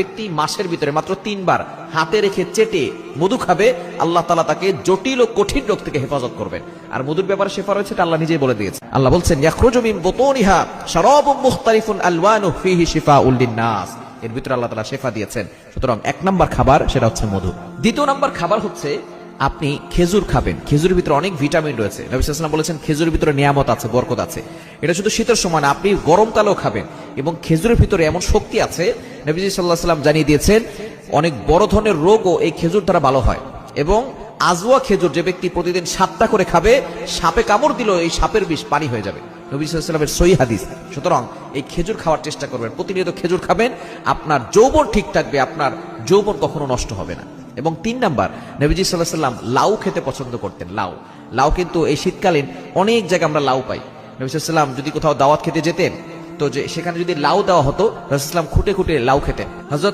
ব্যক্তি মাসের ভিতরে মাত্র 3 বার হাতে রেখে চেটে মধু খাবে, আল্লাহ তাআলা তাকে জটিল ও কঠিন রোগ থেকে হেফাজত করবেন। আর মধুর ব্যাপারে শেফা রয়েছে, এটা আল্লাহ নিজেই বলে দিয়েছে। আল্লাহ বলছেন ইয়াখরুজু মিন বুতুনিহা শারাবুম মুখতালিফুন আলওয়ানু ফীহি শিফাউল লিন-নাস, এর ভিতরে আল্লাহ তাআলা শেফা দিয়েছেন। সুতরাং 1 নাম্বার খাবার সেটা হচ্ছে মধু। 2 নাম্বার খাবার হচ্ছে আপনি খেজুর খাবেন। খেজুরের ভিতরে অনেক ভিটামিন রয়েছে। নবী সাল্লাল্লাহু আলাইহি ওয়াসাল্লাম বলেছেন খেজুরের ভিতরে নিয়ামত আছে, বরকত আছে। এটা শুধু শীতের সময় না, আপনি গরমকালেও খাবেন। এবং খেজুরের ভিতরে এমন শক্তি আছে, নবী সাল্লাল্লাহু আলাইহি ওয়াসাল্লাম জানিয়ে দিয়েছেন অনেক বড় ধরনের রোগও এই খেজুর দ্বারা ভালো হয়। এবং আজওয়া খেজুর যে ব্যক্তি প্রতিদিন 7টা করে খাবে, সাপে কামড় দিল এই সাপের বিষ পানি হয়ে যাবে, নবী সাল্লাল্লাহু আলাইহি ওয়াসাল্লামের সহিহ হাদিস। সুতরাং এই খেজুর খাওয়ার চেষ্টা করবেন, প্রতিনিয়ত খেজুর খাবেন, আপনার যৌবন ঠিক থাকবে, আপনার যৌবন কখনো নষ্ট হবে না। এবং 3 নাম্বার, নবীজি সাল্লাল্লাহু আলাইহি ওয়াসাল্লাম লাউ খেতে পছন্দ করতেন। লাউ কিন্তু এই শীতকালীন অনেক জায়গায় আমরা লাউ পাই। নবী সাল্লাল্লাহু আলাইহি ওয়াসাল্লাম যদি কোথাও দাওয়াত খেতে যেতেন, তো যে সেখানে যদি লাউ দেওয়া হতো, রাসূলুল্লাহ সাল্লাল্লাহু আলাইহি ওয়াসাল্লাম খুঁটে খুঁটে লাউ খেতেন। হযরত